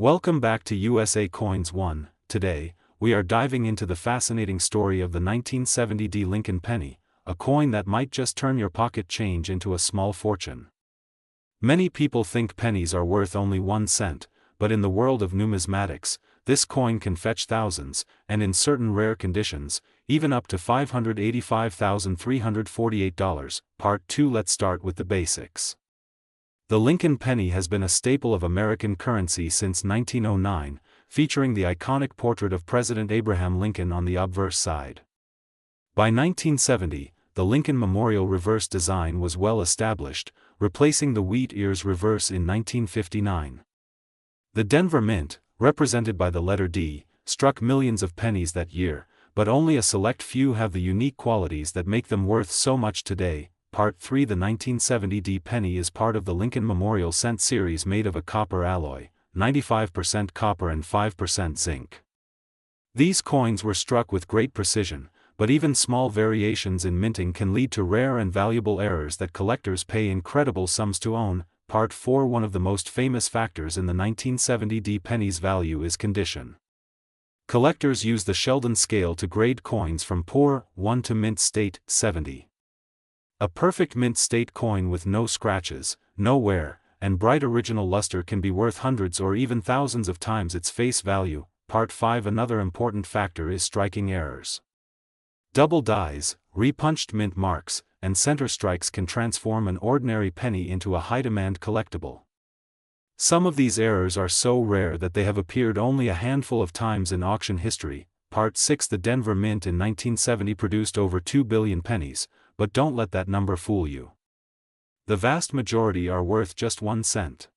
Welcome back to USA Coins 1. Today, we are diving into the fascinating story of the 1970 Lincoln penny, a coin that might just turn your pocket change into a small fortune. Many people think pennies are worth only 1 cent, but in the world of numismatics, this coin can fetch thousands, and in certain rare conditions, even up to $585,348. Part 2. Let's start with the basics. The Lincoln penny has been a staple of American currency since 1909, featuring the iconic portrait of President Abraham Lincoln on the obverse side. By 1970, the Lincoln Memorial reverse design was well established, replacing the wheat ears reverse in 1959. The Denver Mint, represented by the letter D, struck millions of pennies that year, but only a select few have the unique qualities that make them worth so much today. Part 3. The 1970 penny is part of the Lincoln Memorial cent series made of a copper alloy, 95% copper and 5% zinc. These coins were struck with great precision, but even small variations in minting can lead to rare and valuable errors that collectors pay incredible sums to own. Part 4. One of the most famous factors in the 1970 penny's value is condition. Collectors use the Sheldon scale to grade coins from poor 1 to mint state 70. A perfect mint state coin with no scratches, no wear, and bright original luster can be worth hundreds or even thousands of times its face value. Part 5. Another important factor is striking errors. Double dies, repunched mint marks, and center strikes can transform an ordinary penny into a high-demand collectible. Some of these errors are so rare that they have appeared only a handful of times in auction history. Part 6. The Denver Mint in 1970 produced over 2 billion pennies, but don't let that number fool you. The vast majority are worth just 1 cent.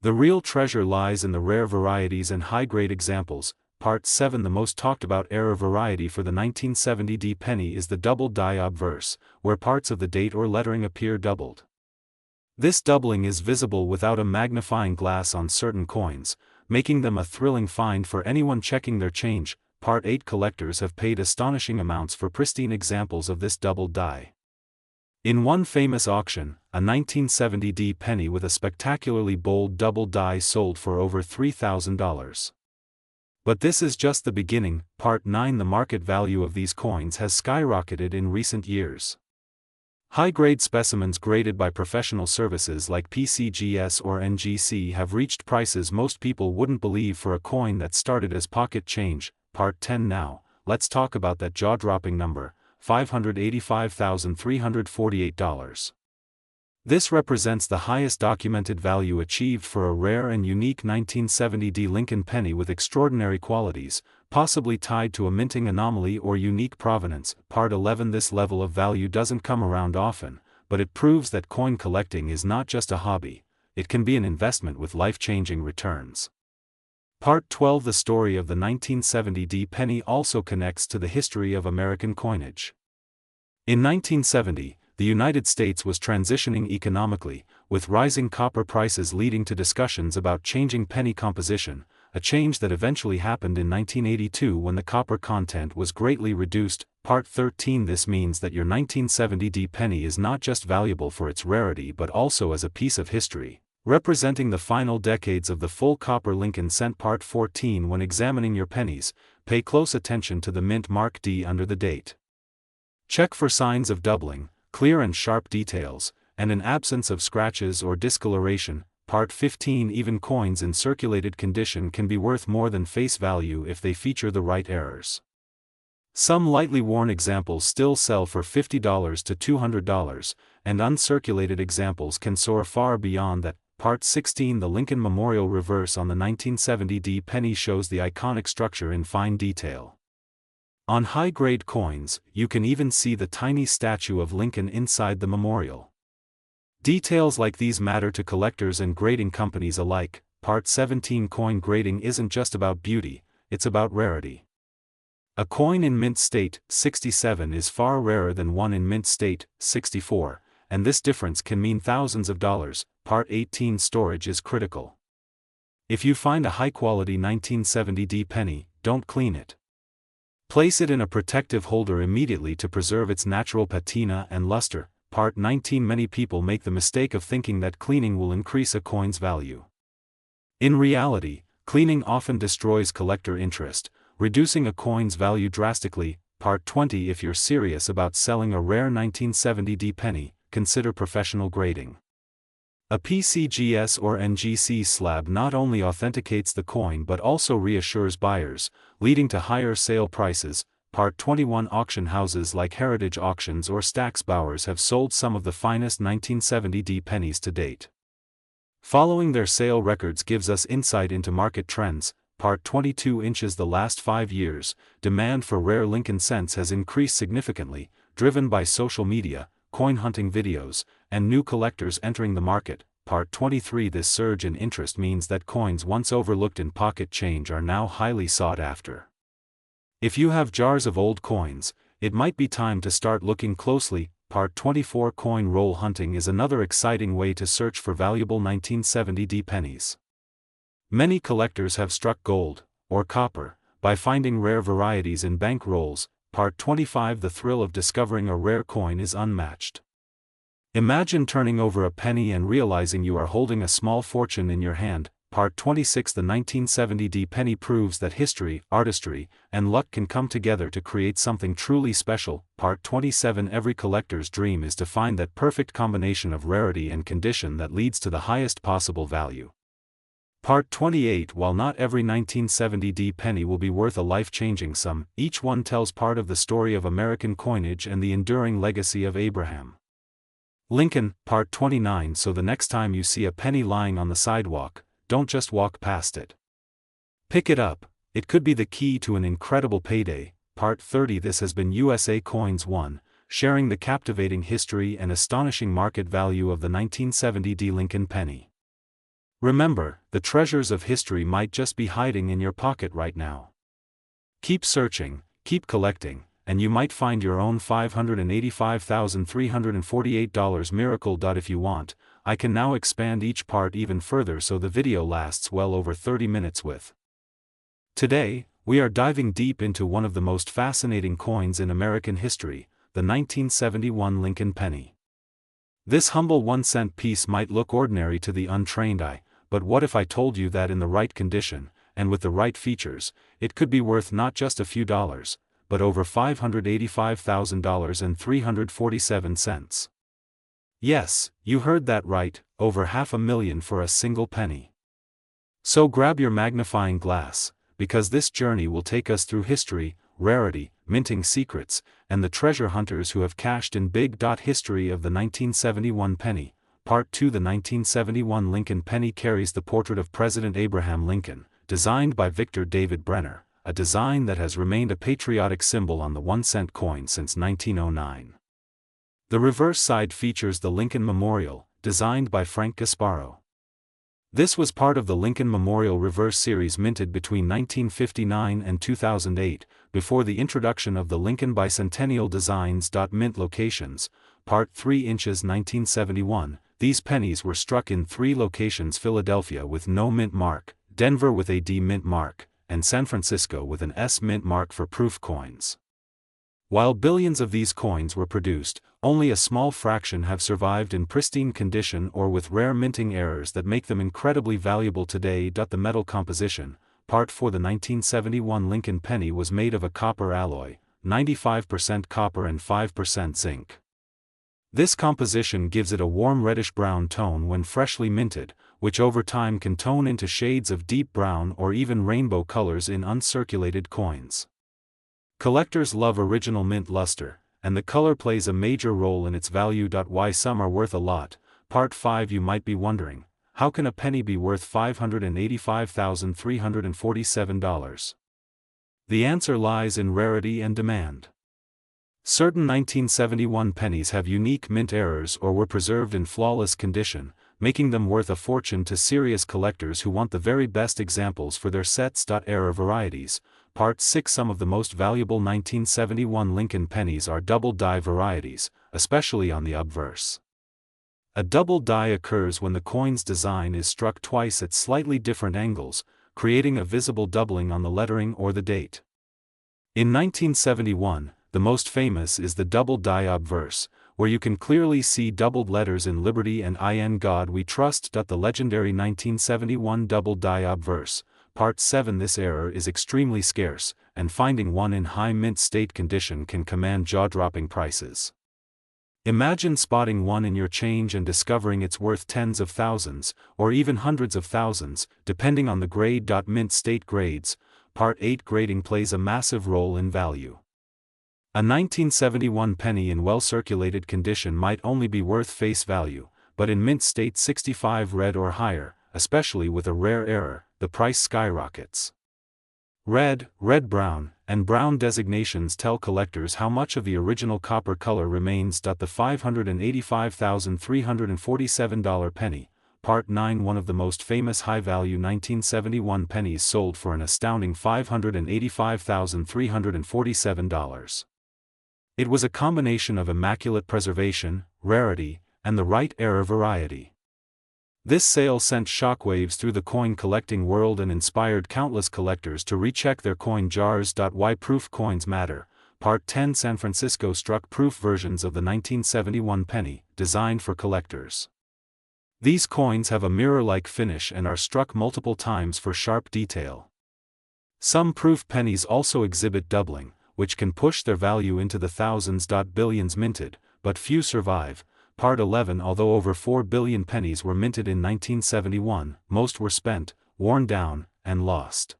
The real treasure lies in the rare varieties and high-grade examples. Part 7. The most talked about error variety for the 1970 penny is the double die obverse, where parts of the date or lettering appear doubled. This doubling is visible without a magnifying glass on certain coins, making them a thrilling find for anyone checking their change. Part 8. Collectors have paid astonishing amounts for pristine examples of this double die. In one famous auction, a 1970 penny with a spectacularly bold double die sold for over $3,000. But this is just the beginning. Part 9. The market value of these coins has skyrocketed in recent years. High-grade specimens graded by professional services like PCGS or NGC have reached prices most people wouldn't believe for a coin that started as pocket change. Part 10. Now, let's talk about that jaw-dropping number, $585,348. This represents the highest documented value achieved for a rare and unique 1970 Lincoln penny with extraordinary qualities, possibly tied to a minting anomaly or unique provenance. Part 11. This level of value doesn't come around often, but it proves that coin collecting is not just a hobby, it can be an investment with life-changing returns. Part 12. The story of the 1970 penny also connects to the history of American coinage. In 1970, the United States was transitioning economically, with rising copper prices leading to discussions about changing penny composition, a change that eventually happened in 1982 when the copper content was greatly reduced. Part 13. This means that your 1970 penny is not just valuable for its rarity but also as a piece of history, representing the final decades of the full copper Lincoln cent. Part 14. When examining your pennies, pay close attention to the mint mark D under the date. Check for signs of doubling, clear and sharp details, and an absence of scratches or discoloration. Part 15. Even coins in circulated condition can be worth more than face value if they feature the right errors. Some lightly worn examples still sell for $50 to $200, and uncirculated examples can soar far beyond that. Part 16. The Lincoln Memorial reverse on the 1970 penny shows the iconic structure in fine detail. On high-grade coins, you can even see the tiny statue of Lincoln inside the memorial. Details like these matter to collectors and grading companies alike. Part 17. Coin grading isn't just about beauty, it's about rarity. A coin in mint state 67 is far rarer than one in mint state 64, and this difference can mean thousands of dollars. Part 18. Storage is critical. If you find a high-quality 1970 penny, don't clean it. Place it in a protective holder immediately to preserve its natural patina and luster. Part 19. Many people make the mistake of thinking that cleaning will increase a coin's value. In reality, Cleaning often destroys collector interest, reducing a coin's value drastically. Part 20. If you're serious about selling a rare 1970 penny, consider professional grading. A PCGS or NGC slab not only authenticates the coin but also reassures buyers, leading to higher sale prices. Part 21. Auction houses like Heritage Auctions or Stack's Bowers have sold some of the finest 1970 pennies to date. Following their sale records gives us insight into market trends. Part 22. The last 5 years, demand for rare Lincoln cents has increased significantly, driven by social media, coin hunting videos, and new collectors entering the market. Part 23. This surge in interest means that coins once overlooked in pocket change are now highly sought after. If you have jars of old coins, it might be time to start looking closely. Part 24. Coin roll hunting is another exciting way to search for valuable 1970 pennies. Many collectors have struck gold, or copper, by finding rare varieties in bank rolls. Part 25. The thrill of discovering a rare coin is unmatched. Imagine turning over a penny and realizing you are holding a small fortune in your hand. Part 26. The 1970 penny proves that history, artistry, and luck can come together to create something truly special. Part 27. Every collector's dream is to find that perfect combination of rarity and condition that leads to the highest possible value. Part 28. While not every 1970 penny will be worth a life-changing sum, each one tells part of the story of American coinage and the enduring legacy of Abraham Lincoln. Part 29. So the next time you see a penny lying on the sidewalk, don't just walk past it. Pick it up, it could be the key to an incredible payday. Part 30. This has been USA Coins 1, sharing the captivating history and astonishing market value of the 1970 Lincoln penny. Remember, the treasures of history might just be hiding in your pocket right now. Keep searching, keep collecting, and you might find your own $585,348 miracle. If you want, I can now expand each part even further so the video lasts well over 30 minutes with. Today, we are diving deep into one of the most fascinating coins in American history, the 1971 Lincoln penny. This humble 1-cent piece might look ordinary to the untrained eye, but what if I told you that in the right condition, and with the right features, it could be worth not just a few dollars, but over $585,347. Yes, you heard that right, over $500,000 for a single penny. So grab your magnifying glass, because this journey will take us through history, rarity, minting secrets, and the treasure hunters who have cashed in big. History of the 1971 penny. Part 2. The 1971 Lincoln penny carries the portrait of President Abraham Lincoln, designed by Victor David Brenner, a design that has remained a patriotic symbol on the 1-cent coin since 1909. The reverse side features the Lincoln Memorial, designed by Frank Gasparo. This was part of the Lincoln Memorial Reverse series minted between 1959 and 2008, before the introduction of the Lincoln Bicentennial Designs. Mint locations. Part 3. 1971. These pennies were struck in 3 locations: Philadelphia with no mint mark, Denver with a D mint mark, and San Francisco with an S mint mark for proof coins. While billions of these coins were produced, only a small fraction have survived in pristine condition or with rare minting errors that make them incredibly valuable today. The metal composition. Part 4. The 1971 Lincoln penny was made of a copper alloy, 95% copper and 5% zinc. This composition gives it a warm reddish-brown tone when freshly minted, which over time can tone into shades of deep brown or even rainbow colors in uncirculated coins. Collectors love original mint luster, and the color plays a major role in its value. Why some are worth a lot. Part 5. You might be wondering, how can a penny be worth $585,347? The answer lies in rarity and demand. Certain 1971 pennies have unique mint errors or were preserved in flawless condition, making them worth a fortune to serious collectors who want the very best examples for their sets. Error varieties. Part 6. Some of the most valuable 1971 Lincoln pennies are double die varieties, especially on the obverse. A double die occurs when the coin's design is struck twice at slightly different angles, creating a visible doubling on the lettering or the date. In 1971, the most famous is the double die obverse, where you can clearly see doubled letters in Liberty and In God We Trust. The legendary 1971 double die obverse. Part 7. This error is extremely scarce, and finding one in high mint state condition can command jaw-dropping prices. Imagine spotting one in your change and discovering it's worth tens of thousands, or even hundreds of thousands, depending on the grade. Mint state grades. Part 8. Grading plays a massive role in value. A 1971 penny in well-circulated condition might only be worth face value, but in mint state 65 red or higher, especially with a rare error, the price skyrockets. Red, red-brown, and brown designations tell collectors how much of the original copper color remains. The $585,347 penny. Part 9. One of the most famous high-value 1971 pennies sold for an astounding $585,347. It was a combination of immaculate preservation, rarity, and the right error variety. This sale sent shockwaves through the coin collecting world and inspired countless collectors to recheck their coin jars. Why proof coins matter. Part 10. San Francisco struck proof versions of the 1971 penny, designed for collectors. These coins have a mirror-like finish and are struck multiple times for sharp detail. Some proof pennies also exhibit doubling, which can push their value into the thousands. Billions minted, but few survive. Part 11. Although over 4 billion pennies were minted in 1971, most were spent, worn down, and lost.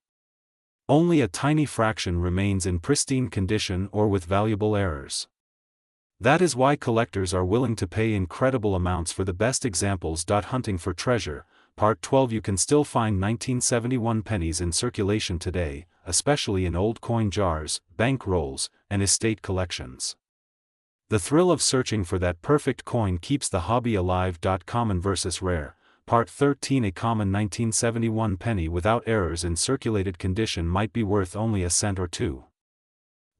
Only a tiny fraction remains in pristine condition or with valuable errors. That is why collectors are willing to pay incredible amounts for the best examples. Hunting for treasure. Part 12. You can still find 1971 pennies in circulation today, especially in old coin jars, bank rolls, and estate collections. The thrill of searching for that perfect coin keeps the hobby alive. Common versus rare. Part 13. A common 1971 penny without errors in circulated condition might be worth only a cent or two.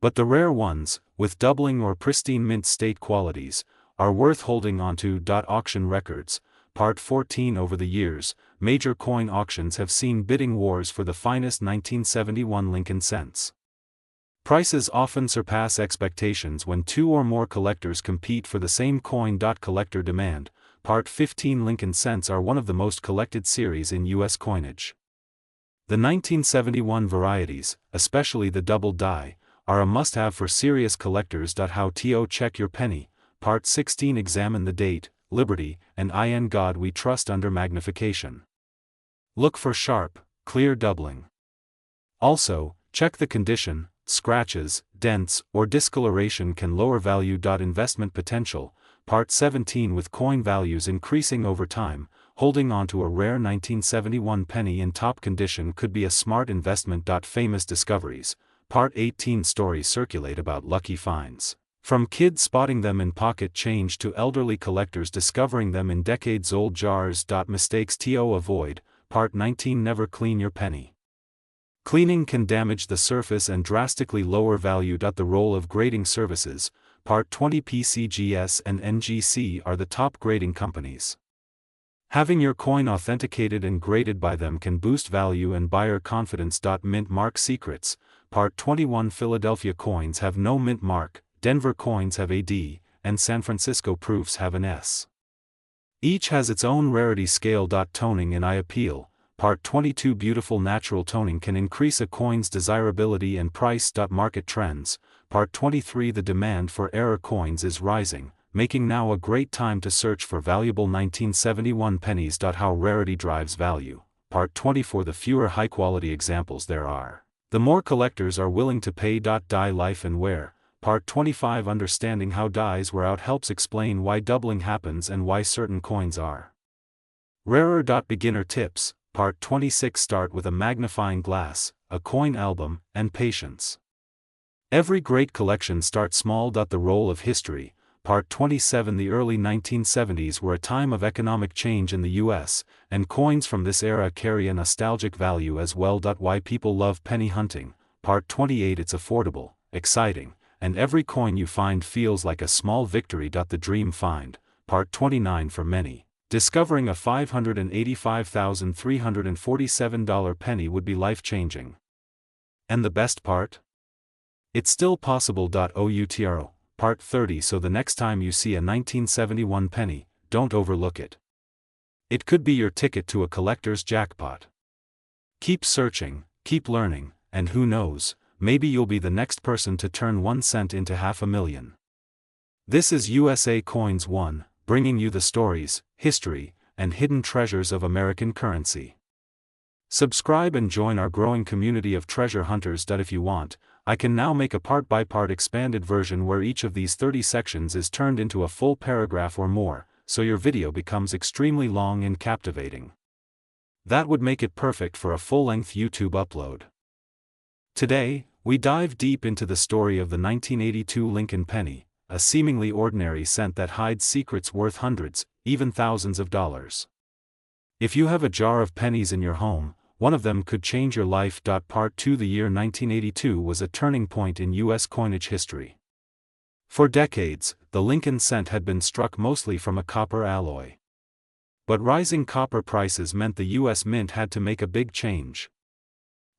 But the rare ones, with doubling or pristine mint state qualities, are worth holding onto. Auction records. Part 14. Over the years, major coin auctions have seen bidding wars for the finest 1971 Lincoln cents. Prices often surpass expectations when two or more collectors compete for the same coin. Collector demand. Part 15. Lincoln cents are one of the most collected series in U.S. coinage. The 1971 varieties, especially the double die, are a must-have for serious collectors. How to check your penny. Part 16. Examine the date, liberty, and in God we trust under magnification. Look for sharp, clear doubling. Also, check the condition. Scratches, dents, or discoloration can lower value. Investment potential. Part 17. With coin values increasing over time, holding on to a rare 1971 penny in top condition could be a smart investment. Famous discoveries. Part 18. Stories circulate about lucky finds. From kids spotting them in pocket change to elderly collectors discovering them in decades-old jars. Mistakes to avoid. Part 19. Never clean your penny. Cleaning can damage the surface and drastically lower value. The role of grading services. Part 20. PCGS and NGC are the top grading companies. Having your coin authenticated and graded by them can boost value and buyer confidence. Mint mark secrets. Part 21. Philadelphia coins have no mint mark, Denver coins have a D, and San Francisco proofs have an S. Each has its own rarity scale. Toning and eye appeal. Part 22. Beautiful natural toning can increase a coin's desirability and price. Market trends. Part 23. The demand for error coins is rising, making now a great time to search for valuable 1971 pennies. How rarity drives value. Part 24. The fewer high-quality examples there are, the more collectors are willing to pay. Die life and wear. Part 25. Understanding how dies wear out helps explain why doubling happens and why certain coins are rarer. Beginner tips. Part 26. Start with a magnifying glass, a coin album, and patience. Every great collection starts small. The role of history. Part 27. The early 1970s were a time of economic change in the U.S., and coins from this era carry a nostalgic value as well. Why people love penny hunting. Part 28. It's affordable, exciting, and every coin you find feels like a small victory. The dream find. Part 29. For many, discovering a $585,347 penny would be life-changing. And the best part? It's still possible. OUTRO. Part 30. So the next time you see a 1971 penny, don't overlook it. It could be your ticket to a collector's jackpot. Keep searching, keep learning, and who knows, maybe you'll be the next person to turn 1 cent into $500,000. This is USA Coins 1, bringing you the stories, history, and hidden treasures of American currency. Subscribe and join our growing community of treasure hunters. If you want, I can now make a part-by-part expanded version where each of these 30 sections is turned into a full paragraph or more, so your video becomes extremely long and captivating. That would make it perfect for a full-length YouTube upload. Today, we dive deep into the story of the 1982 Lincoln penny, a seemingly ordinary cent that hides secrets worth hundreds, even thousands of dollars. If you have a jar of pennies in your home, one of them could change your life. Part 2. The year 1982 was a turning point in U.S. coinage history. For decades, the Lincoln cent had been struck mostly from a copper alloy. But rising copper prices meant the U.S. Mint had to make a big change.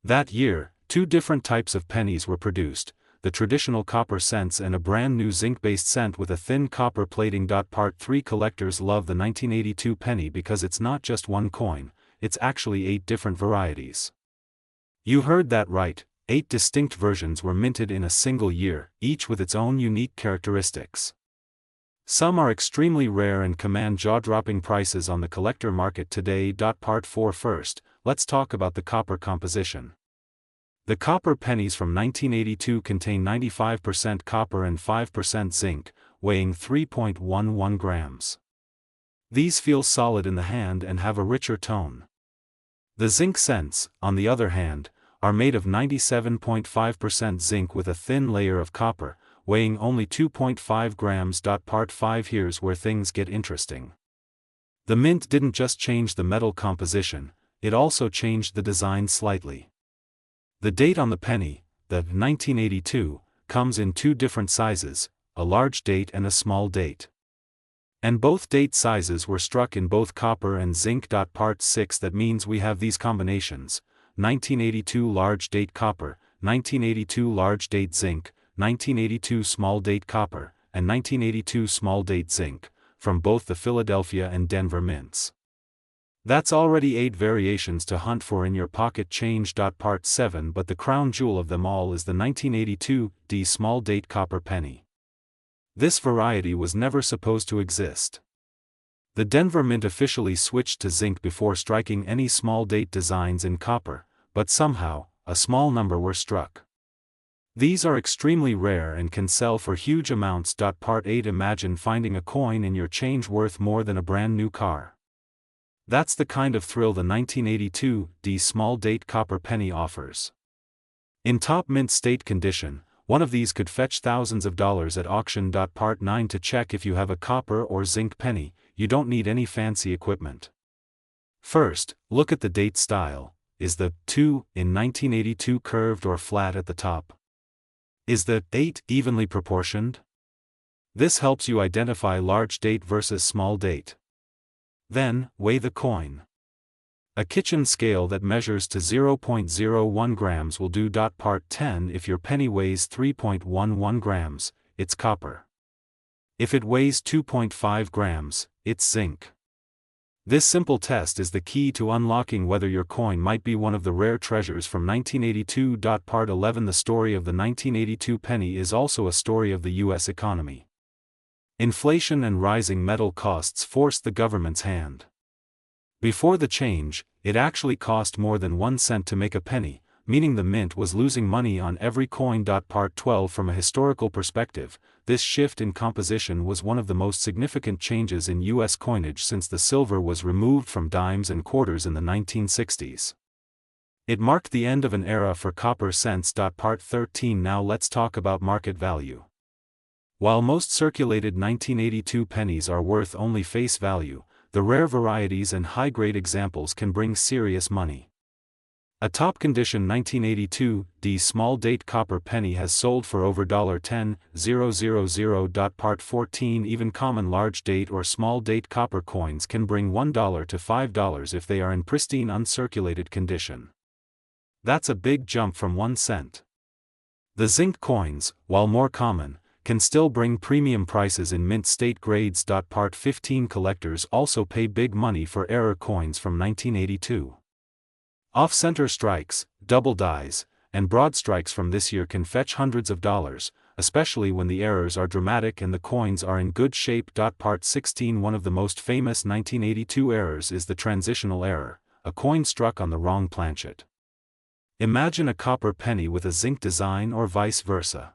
That year, 2 different types of pennies were produced, the traditional copper cents and a brand new zinc-based cent with a thin copper plating. Part 3. Collectors love the 1982 penny because it's not just one coin, it's actually 8 different varieties. You heard that right, 8 distinct versions were minted in a single year, each with its own unique characteristics. Some are extremely rare and command jaw-dropping prices on the collector market today. Part 4. First, let's talk about the copper composition. The copper pennies from 1982 contain 95% copper and 5% zinc, weighing 3.11 grams. These feel solid in the hand and have a richer tone. The zinc cents, on the other hand, are made of 97.5% zinc with a thin layer of copper, weighing only 2.5 grams. Part 5. Here's where things get interesting. The mint didn't just change the metal composition, it also changed the design slightly. The date on the penny, the 1982, comes in 2 different sizes, a large date and a small date. And both date sizes were struck in both copper and zinc. Part 6. That means we have these combinations: 1982 large date copper, 1982 large date zinc, 1982 small date copper, and 1982 small date zinc, from both the Philadelphia and Denver mints. That's already 8 variations to hunt for in your pocket change. Part 7. But the crown jewel of them all is the 1982 D small date copper penny. This variety was never supposed to exist. The Denver Mint officially switched to zinc before striking any small date designs in copper, but somehow, a small number were struck. These are extremely rare and can sell for huge amounts. Part 8. Imagine finding a coin in your change worth more than a brand new car. That's the kind of thrill the 1982 D small date copper penny offers. In top mint state condition, one of these could fetch thousands of dollars at auction. Part 9. To check if you have a copper or zinc penny, you don't need any fancy equipment. First, look at the date style. Is the 2 in 1982 curved or flat at the top? Is the 8 evenly proportioned? This helps you identify large date versus small date. Then, weigh the coin. A kitchen scale that measures to 0.01 grams will do. Part 10. If your penny weighs 3.11 grams, it's copper. If it weighs 2.5 grams, it's zinc. This simple test is the key to unlocking whether your coin might be one of the rare treasures from 1982. Part 11. The story of the 1982 penny is also a story of the U.S. economy. Inflation and rising metal costs forced the government's hand. Before the change, it actually cost more than 1 cent to make a penny, meaning the mint was losing money on every coin. Part 12. From a historical perspective, this shift in composition was one of the most significant changes in U.S. coinage since the silver was removed from dimes and quarters in the 1960s. It marked the end of an era for copper cents. Part 13. Now let's talk about market value. While most circulated 1982 pennies are worth only face value, the rare varieties and high-grade examples can bring serious money. A top-condition 1982 D small date copper penny has sold for over $10,000. Part 14. Even common large date or small date copper coins can bring $1 to $5 if they are in pristine uncirculated condition. That's a big jump from 1 cent. The zinc coins, while more common, can still bring premium prices in mint state grades. Part 15. Collectors also pay big money for error coins from 1982. Off-center strikes, double dies, and broad strikes from this year can fetch hundreds of dollars, especially when the errors are dramatic and the coins are in good shape. Part 16 One of the most famous 1982 errors is the transitional error, a coin struck on the wrong planchet. Imagine a copper penny with a zinc design or vice versa.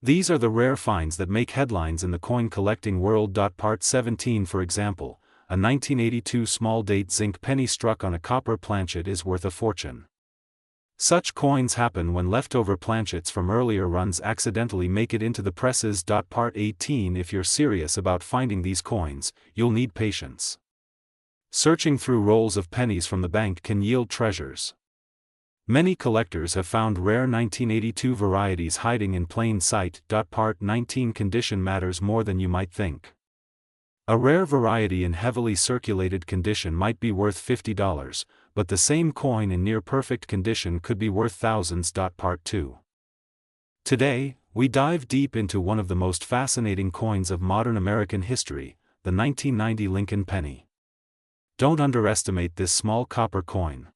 These are the rare finds that make headlines in the coin collecting world. Part 17 For example, a 1982 small-date zinc penny struck on a copper planchet is worth a fortune. Such coins happen when leftover planchets from earlier runs accidentally make it into the presses. Part 18 If you're serious about finding these coins, you'll need patience. Searching through rolls of pennies from the bank can yield treasures. Many collectors have found rare 1982 varieties hiding in plain sight. Part 19 Condition matters more than you might think. A rare variety in heavily circulated condition might be worth $50, but the same coin in near-perfect condition could be worth thousands. Part 2. Today, we dive deep into one of the most fascinating coins of modern American history, the 1990 Lincoln penny. Don't underestimate this small copper coin.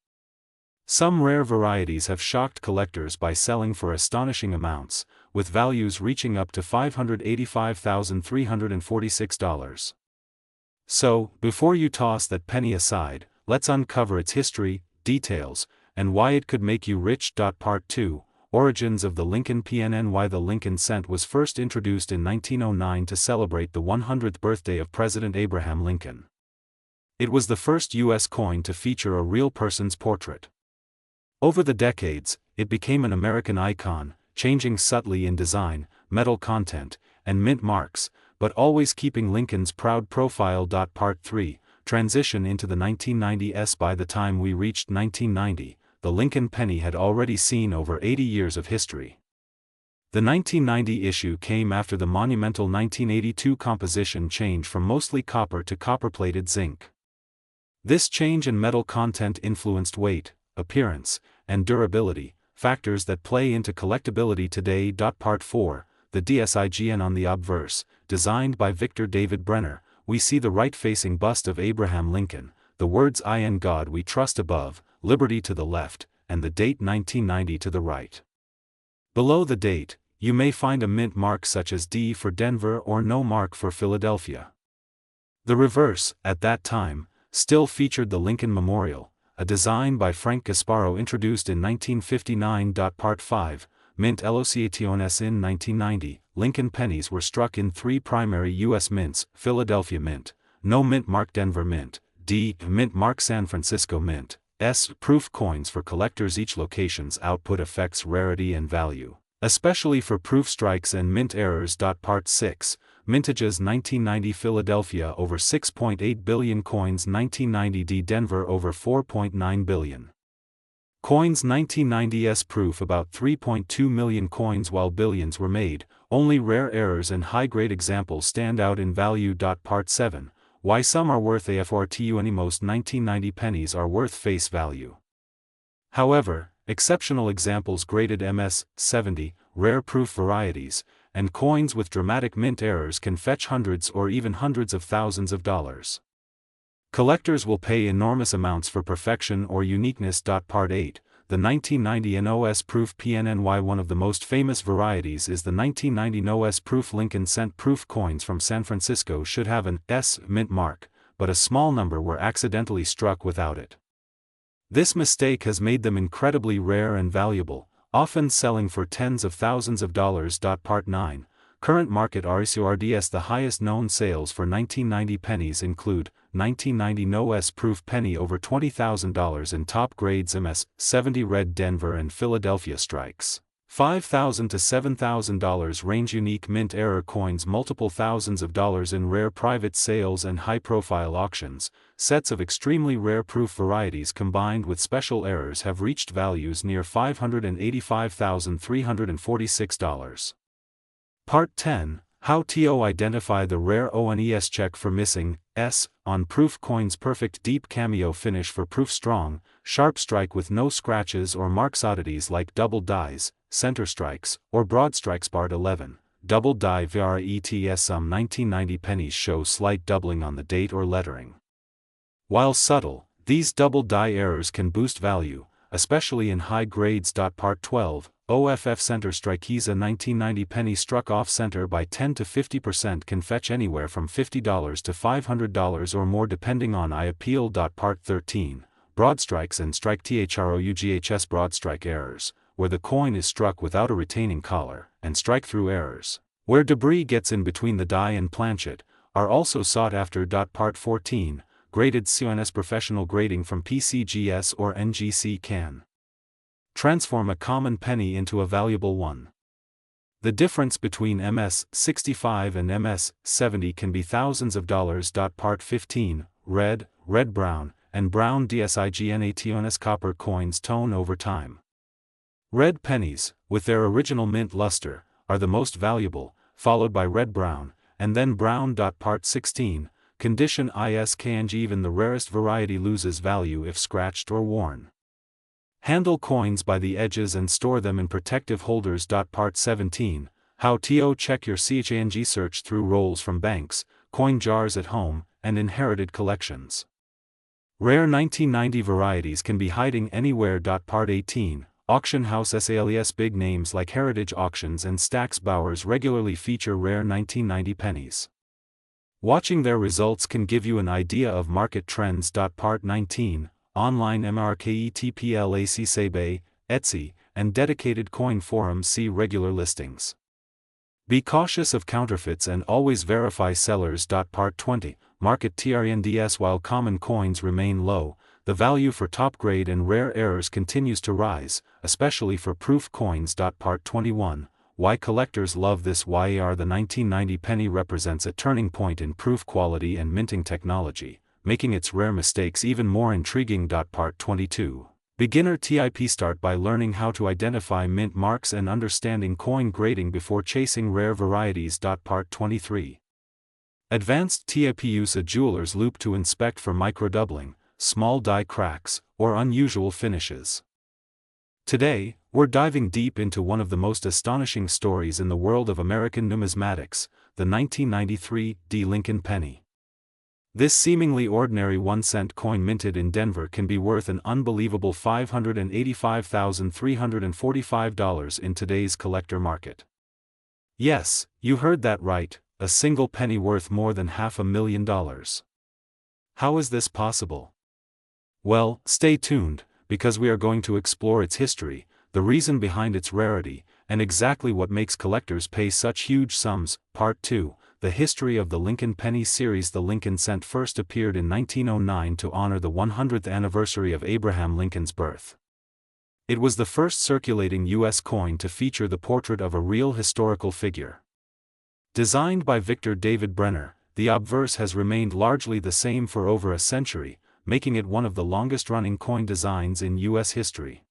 Some rare varieties have shocked collectors by selling for astonishing amounts, with values reaching up to $585,346. So, before you toss that penny aside, let's uncover its history, details, and why it could make you rich. Part 2, Origins of the Lincoln PNN. Why the Lincoln cent was first introduced in 1909 to celebrate the 100th birthday of President Abraham Lincoln. It was the first U.S. coin to feature a real person's portrait. Over the decades, it became an American icon, changing subtly in design, metal content, and mint marks, but always keeping Lincoln's proud profile. Part 3, Transition into the 1990s. By the time we reached 1990, the Lincoln penny had already seen over 80 years of history. The 1990 issue came after the monumental 1982 composition change from mostly copper to copper-plated zinc. This change in metal content influenced weight, appearance, and durability, factors that play into collectability today. Part 4, The DSIGN. On the obverse, designed by Victor David Brenner, we see the right-facing bust of Abraham Lincoln, the words "I and God we trust" above, liberty to the left, and the date 1990 to the right. Below the date, you may find a mint mark such as D for Denver or no mark for Philadelphia. The reverse, at that time, still featured the Lincoln Memorial, a design by Frank Gasparo introduced in 1959. Part 5, Mint Elocaciones. In 1990, Lincoln pennies were struck in three primary U.S. mints: Philadelphia Mint, no mint mark Denver Mint, D mint mark San Francisco Mint, S proof coins for collectors. Each location's output affects rarity and value, especially for proof strikes and mint errors. Part 6, Mintages. 1990 Philadelphia over 6.8 billion coins. 1990 D Denver over 4.9 billion coins. 1990s proof about 3.2 million coins. While billions were made, only rare errors and high-grade examples stand out in value. Part 7, Why some are worth a fortune. Most 1990 pennies are worth face value. However, exceptional examples graded MS 70, rare proof varieties, and coins with dramatic mint errors can fetch hundreds or even hundreds of thousands of dollars. Collectors will pay enormous amounts for perfection or uniqueness. Part 8, The 1990 NOS proof PNNY. One of the most famous varieties is the 1990 NOS proof Lincoln cent. Proof coins from San Francisco should have an S mint mark, but a small number were accidentally struck without it. This mistake has made them incredibly rare and valuable, often selling for tens of thousands of dollars. Part 9, Current market RCORDS. The highest known sales for 1990 pennies include 1990 NOS proof penny over $20,000 in top grades MS 70 red Denver and Philadelphia strikes. $5,000 to $7,000 range. Unique mint error coins multiple thousands of dollars in rare private sales and high-profile auctions. Sets of extremely rare proof varieties combined with special errors have reached values near $585,346. Part 10, How to identify the rare ONES check for missing S on proof coins. Perfect deep cameo finish for proof strong, sharp strike with no scratches or marks. Oddities like double dies, center strikes, or broad strikes. Part 11, Double die VRETS. Some 1990 pennies show slight doubling on the date or lettering. While subtle, These double die errors can boost value, especially in high grades. Part 12, OFF center strikes. A 1990 penny struck off center by 10 to 50% can fetch anywhere from $50 to $500 or more depending on I appeal. Part 13, broad strikes and strike throughs. Broad strike errors, where the coin is struck without a retaining collar, and strike through errors, where debris gets in between the die and planchet, are also sought after. Part 14, graded CONS. Professional grading from PCGS or NGC can transform a common penny into a valuable one. The difference between MS-65 and MS-70 can be thousands of dollars. Part 15, red, red-brown, and brown designation. Copper coins tone over time. Red pennies, with their original mint luster, are the most valuable, followed by red-brown, and then brown. Part 16, condition ISKNG. Even the rarest variety loses value if scratched or worn. Handle coins by the edges and store them in protective holders. Part 17, how to check your CHANG. Search through rolls from banks, coin jars at home, and inherited collections. Rare 1990 varieties can be hiding anywhere. Part 18, auction house sales. Big names like Heritage Auctions and Stack's Bowers regularly feature rare 1990 pennies. Watching their results can give you an idea of market trends. Part 19, online MRKETPLAC. Sebe, Etsy, and dedicated coin forums. See regular listings. Be cautious of counterfeits and always verify sellers. Part 20, market trends. While common coins remain low, the value for top-grade and rare errors continues to rise, especially for proof coins. Part 21, why collectors love this YAR. The 1990 penny represents a turning point in proof quality and minting technology, making its rare mistakes even more intriguing. Part 22, beginner tip. Start by learning how to identify mint marks and understanding coin grading before chasing rare varieties. Part 23, advanced tip. Use a jeweler's loupe to inspect for microdoubling, small die cracks, or unusual finishes. Today, we're diving deep into one of the most astonishing stories in the world of American numismatics, the 1993 Lincoln penny. This seemingly ordinary 1-cent coin minted in Denver can be worth an unbelievable $585,345 in today's collector market. Yes, you heard that right, a single penny worth more than $500,000. How is this possible? Well, stay tuned, because we are going to explore its history, the reason behind its rarity, and exactly what makes collectors pay such huge sums. Part 2, the history of the Lincoln penny series. The Lincoln cent first appeared in 1909 to honor the 100th anniversary of Abraham Lincoln's birth. It was the first circulating U.S. coin to feature the portrait of a real historical figure. Designed by Victor David Brenner, the obverse has remained largely the same for over a century, making it one of the longest-running coin designs in U.S. history.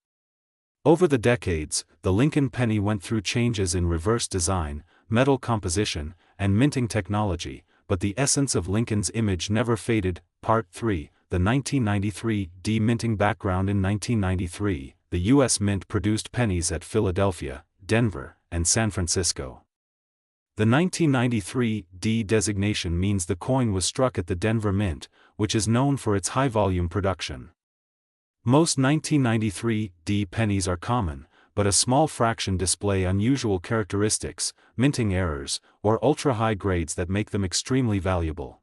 Over the decades, the Lincoln penny went through changes in reverse design, metal composition, and minting technology, but the essence of Lincoln's image never faded. Part 3, the 1993 minting. Background. In 1993, the U.S. Mint produced pennies at Philadelphia, Denver, and San Francisco. The 1993 D designation means the coin was struck at the Denver Mint, which is known for its high-volume production. Most 1993 D pennies are common, but a small fraction display unusual characteristics, minting errors, or ultra-high grades that make them extremely valuable.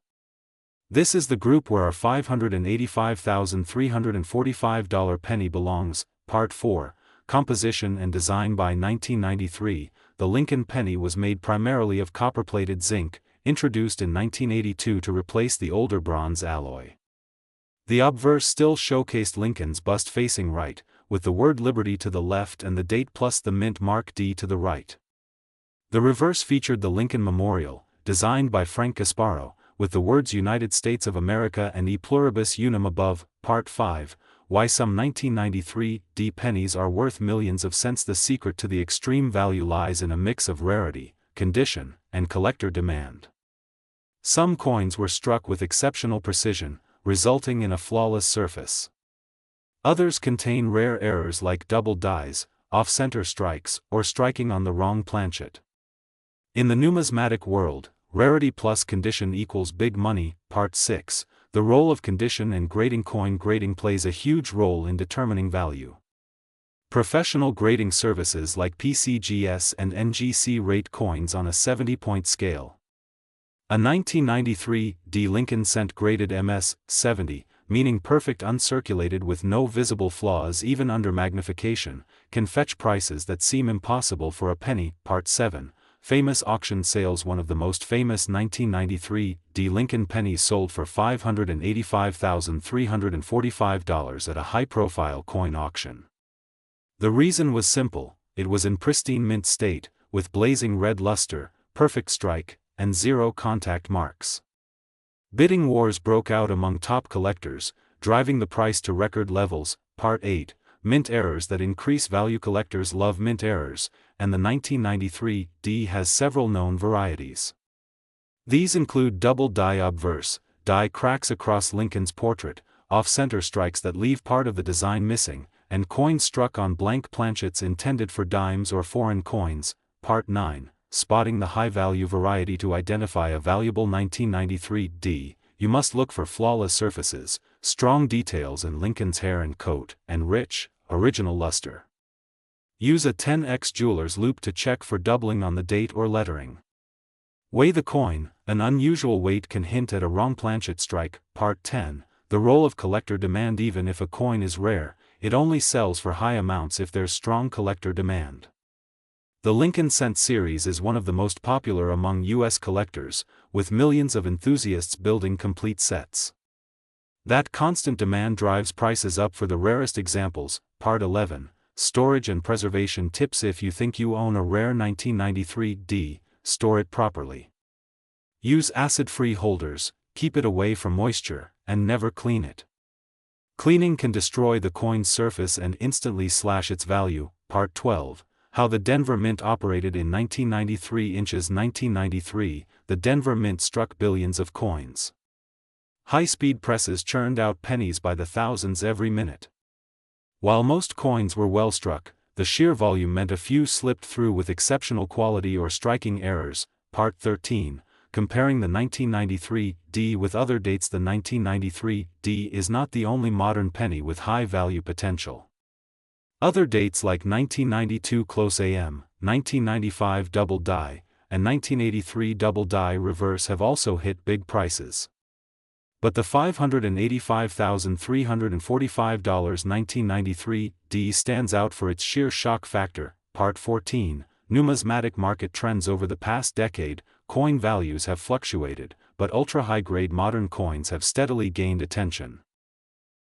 This is the group where our $585,345 penny belongs. Part 4, composition and design. By 1993, the Lincoln penny was made primarily of copper-plated zinc, introduced in 1982 to replace the older bronze alloy. The obverse still showcased Lincoln's bust facing right, with the word Liberty to the left and the date plus the mint mark D to the right. The reverse featured the Lincoln Memorial, designed by Frank Gasparo, with the words United States of America and E Pluribus Unum above. Part 5, why some 1993 D pennies are worth millions of cents. The secret to the extreme value lies in a mix of rarity, condition, and collector demand. Some coins were struck with exceptional precision, resulting in a flawless surface. Others contain rare errors like double dies, off-center strikes, or striking on the wrong planchet. In the numismatic world, rarity plus condition equals big money. Part 6, the role of condition and grading. Coin grading plays a huge role in determining value. Professional grading services like PCGS and NGC rate coins on a 70-point scale. A 1993 D Lincoln cent graded MS 70, meaning perfect uncirculated with no visible flaws even under magnification, can fetch prices that seem impossible for a penny. Part 7. Famous auction sales. One of the most famous 1993 D Lincoln pennies sold for $585,345 at a high-profile coin auction. The reason was simple: it was in pristine mint state, with blazing red luster, perfect strike, and zero contact marks. Bidding wars broke out among top collectors, driving the price to record levels. Part 8. Mint errors that increase value. Collectors love mint errors, and the 1993 D has several known varieties. These include double die obverse, die cracks across Lincoln's portrait, off-center strikes that leave part of the design missing, and coins struck on blank planchets intended for dimes or foreign coins. Part 9. Spotting the high-value variety. To identify a valuable 1993 D, you must look for flawless surfaces, strong details in Lincoln's hair and coat, and rich, original luster. Use a 10x jeweler's loupe to check for doubling on the date or lettering. Weigh the coin. An unusual weight can hint at a wrong planchet strike. Part 10. The role of collector demand. Even if a coin is rare, it only sells for high amounts if there's strong collector demand. The Lincoln cent series is one of the most popular among U.S. collectors, with millions of enthusiasts building complete sets. That constant demand drives prices up for the rarest examples. Part 11. Storage and preservation tips. If you think you own a rare 1993 D, store it properly. Use acid-free holders, keep it away from moisture, and never clean it. Cleaning can destroy the coin's surface and instantly slash its value. Part 12. How the Denver Mint operated in 1993. 1993, the Denver Mint struck billions of coins. High-speed presses churned out pennies by the thousands every minute. While most coins were well struck, the sheer volume meant a few slipped through with exceptional quality or striking errors. Part 13. Comparing the 1993 D with other dates. The 1993 D is not the only modern penny with high value potential. Other dates like 1992 close AM, 1995 double die, and 1983 double die reverse have also hit big prices. But the $585,345 1993 D stands out for its sheer shock factor. Part 14. Numismatic market trends. Over the past decade, coin values have fluctuated, but ultra-high-grade modern coins have steadily gained attention.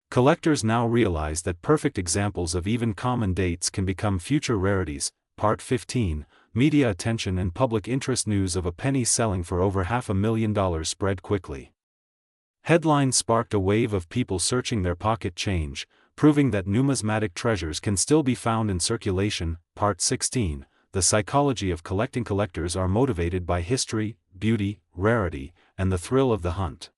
Collectors now realize that perfect examples of even common dates can become future rarities. Part 15. Media attention and public interest. News of a penny selling for over $500,000 spread quickly. Headlines sparked a wave of people searching their pocket change, proving that numismatic treasures can still be found in circulation. Part 16. The psychology of collecting. Collectors are motivated by history, beauty, rarity, and the thrill of the hunt.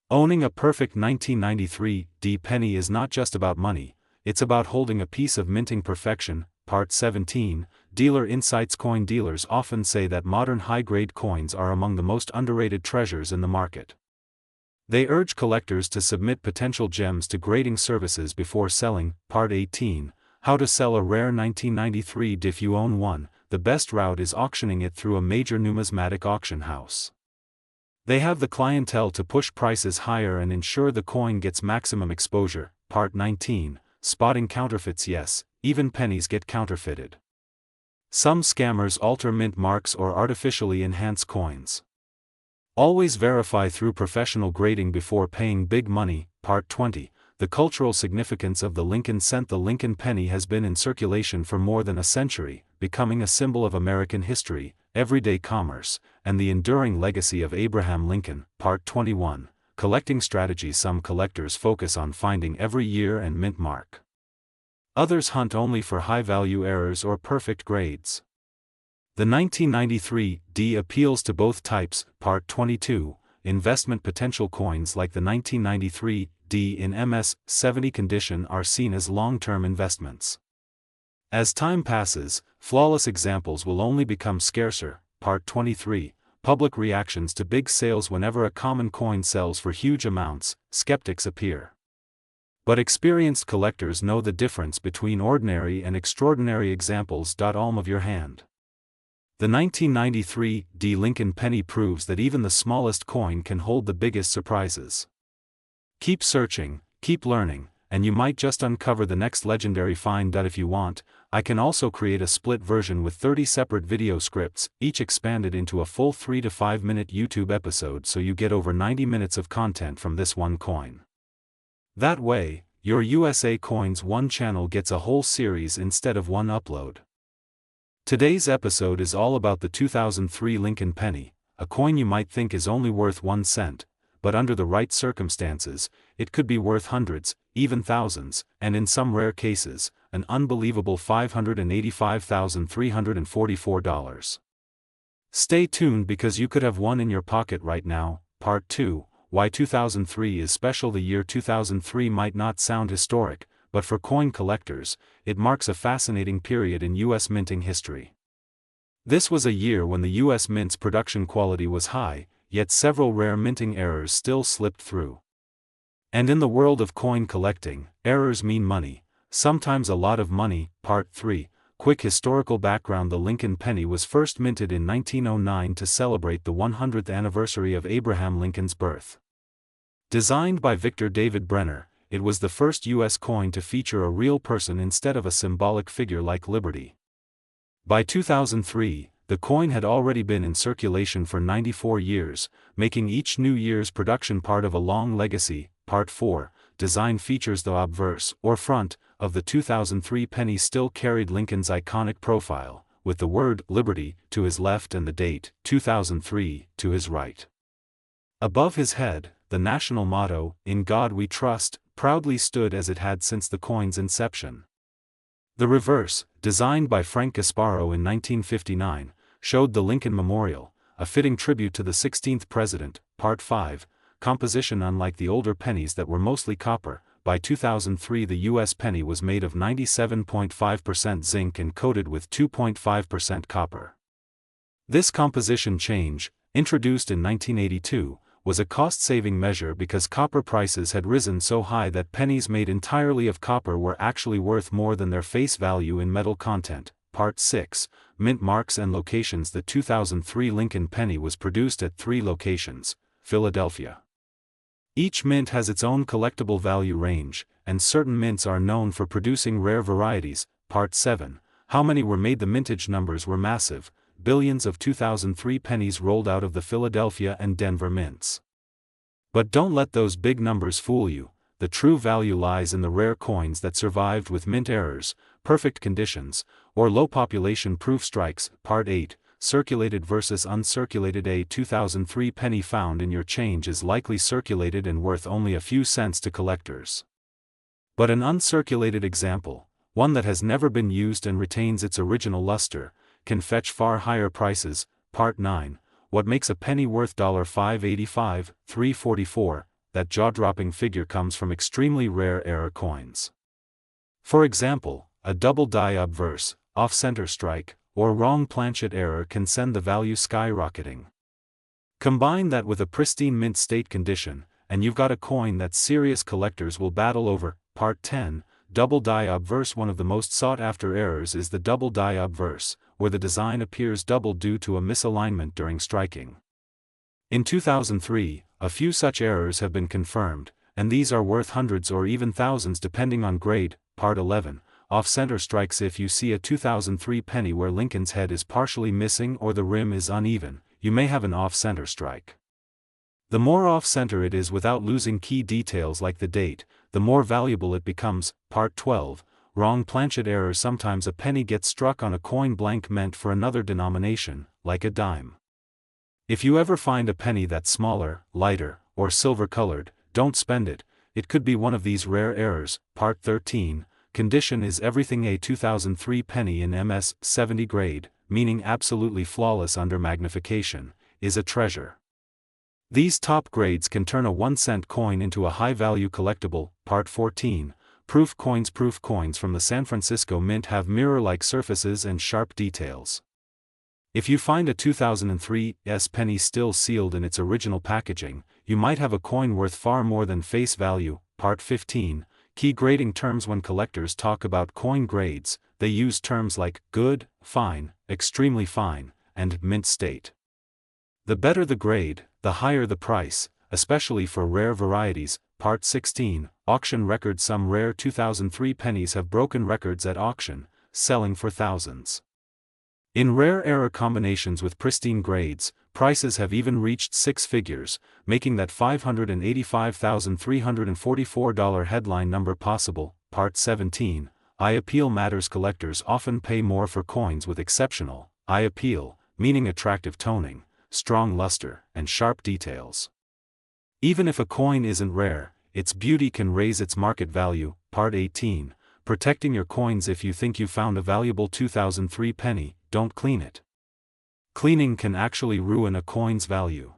Owning a perfect 1993 D penny is not just about money, it's about holding a piece of minting perfection. Part 17. Dealer insights. Coin dealers often say that modern high-grade coins are among the most underrated treasures in the market. They urge collectors to submit potential gems to grading services before selling. Part 18. How to sell a rare 1993 D. If you own one, the best route is auctioning it through a major numismatic auction house. They have the clientele to push prices higher and ensure the coin gets maximum exposure. Part 19. Spotting counterfeits. Yes, even pennies get counterfeited. Some scammers alter mint marks or artificially enhance coins. Always verify through professional grading before paying big money. Part 20. The cultural significance of the Lincoln cent. The Lincoln penny has been in circulation for more than a century, becoming a symbol of American history, everyday commerce, and the enduring legacy of Abraham Lincoln. Part 21. Collecting strategies. Some collectors focus on finding every year and mint mark. Others hunt only for high-value errors or perfect grades. The 1993 D appeals to both types. Part 22. Investment potential. Coins like the 1993 D in MS 70 condition are seen as long-term investments. As time passes, flawless examples will only become scarcer. Part 23. public reactions to big sales. Whenever a common coin sells for huge amounts, skeptics appear. But experienced collectors know the difference between ordinary and extraordinary examples. Palm of your hand. The 1993 Lincoln penny proves that even the smallest coin can hold the biggest surprises. Keep searching, keep learning, and you might just uncover the next legendary find. If you want, I can also create a split version with 30 separate video scripts, each expanded into a full 3 to 5 minute YouTube episode, so you get over 90 minutes of content from this one coin. That way, your USA Coins One channel gets a whole series instead of one upload. Today's episode is all about the 2003 Lincoln penny, a coin you might think is only worth 1 cent, but under the right circumstances, it could be worth hundreds, even thousands, and in some rare cases, an unbelievable $585,344. Stay tuned, because you could have one in your pocket right now. Part 2, Why 2003 is Special. The year 2003 might not sound historic, but for coin collectors, it marks a fascinating period in U.S. minting history. This was a year when the U.S. mint's production quality was high, yet several rare minting errors still slipped through. And in the world of coin collecting, errors mean money, sometimes a lot of money. Part 3, Quick historical background. The Lincoln penny was first minted in 1909 to celebrate the 100th anniversary of Abraham Lincoln's birth. Designed by Victor David Brenner, it was the first U.S. coin to feature a real person instead of a symbolic figure like Liberty. By 2003, the coin had already been in circulation for 94 years, making each new year's production part of a long legacy. Part 4, Design features. The obverse, or front, of the 2003 penny still carried Lincoln's iconic profile, with the word Liberty to his left and the date 2003 to his right. Above his head, the national motto, "In God We Trust," proudly stood as it had since the coin's inception. The reverse, designed by Frank Gasparo in 1959, showed the Lincoln Memorial, a fitting tribute to the 16th president. Part 5, Composition. Unlike the older pennies that were mostly copper, by 2003 the U.S. penny was made of 97.5% zinc and coated with 2.5% copper. This composition change, introduced in 1982, was a cost-saving measure because copper prices had risen so high that pennies made entirely of copper were actually worth more than their face value in metal content. Part 6, Mint marks and locations. The 2003 Lincoln penny was produced at 3 locations, Philadelphia. Each mint has its own collectible value range, and certain mints are known for producing rare varieties. Part 7, How many were made? The mintage numbers were massive. Billions of 2003 pennies rolled out of the Philadelphia and Denver mints. But don't let those big numbers fool you. The true value lies in the rare coins that survived with mint errors, perfect conditions, or low population proof strikes. Part 8, Circulated versus uncirculated. A 2003 penny found in your change is likely circulated and worth only a few cents to collectors. But an uncirculated example, one that has never been used and retains its original luster, can fetch far higher prices. Part 9, What makes a penny worth? $5.85, $3.44. That jaw-dropping figure comes from extremely rare error coins. For example, a double die obverse, off-center strike, or wrong planchet error can send the value skyrocketing. Combine that with a pristine mint state condition, and you've got a coin that serious collectors will battle over. Part 10, Double die obverse. One of the most sought-after errors is the double die obverse, where the design appears double due to a misalignment during striking. In 2003, a few such errors have been confirmed, and these are worth hundreds or even thousands depending on grade. Part 11, Off-center strikes. If you see a 2003 penny where Lincoln's head is partially missing or the rim is uneven, you may have an off-center strike. The more off-center it is without losing key details like the date, the more valuable it becomes. Part 12, Wrong planchet error. Sometimes a penny gets struck on a coin blank meant for another denomination, like a dime. If you ever find a penny that's smaller, lighter, or silver-colored, don't spend it. It could be one of these rare errors. Part 13, Condition is everything. A 2003 penny in MS 70 grade, meaning absolutely flawless under magnification, is a treasure. These top grades can turn a 1-cent coin into a high-value collectible. Part 14, Proof coins. Proof coins from the San Francisco Mint have mirror-like surfaces and sharp details. If you find a 2003 penny still sealed in its original packaging, you might have a coin worth far more than face value. Part 15. Key grading terms. When collectors talk about coin grades, they use terms like good, fine, extremely fine, and mint state. The better the grade, the higher the price, especially for rare varieties. Part 16. Auction records. Some rare 2003 pennies have broken records at auction, selling for thousands. In rare error combinations with pristine grades, prices have even reached six figures, making that $585,344 headline number possible. Part 17. Eye appeal matters. Collectors often pay more for coins with exceptional eye appeal, meaning attractive toning, strong luster, and sharp details. Even if a coin isn't rare, its beauty can raise its market value. Part 18. Protecting your coins. If you think you found a valuable 2003 penny, don't clean it. Cleaning can actually ruin a coin's value.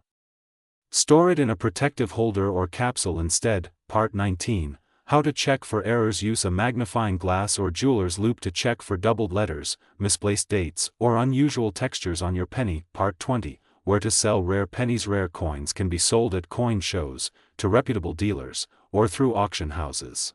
Store it in a protective holder or capsule instead. Part 19. How to check for errors. Use a magnifying glass or jeweler's loupe to check for doubled letters, misplaced dates, or unusual textures on your penny. Part 20. Where to sell rare pennies. Rare coins can be sold at coin shows, to reputable dealers, or through auction houses.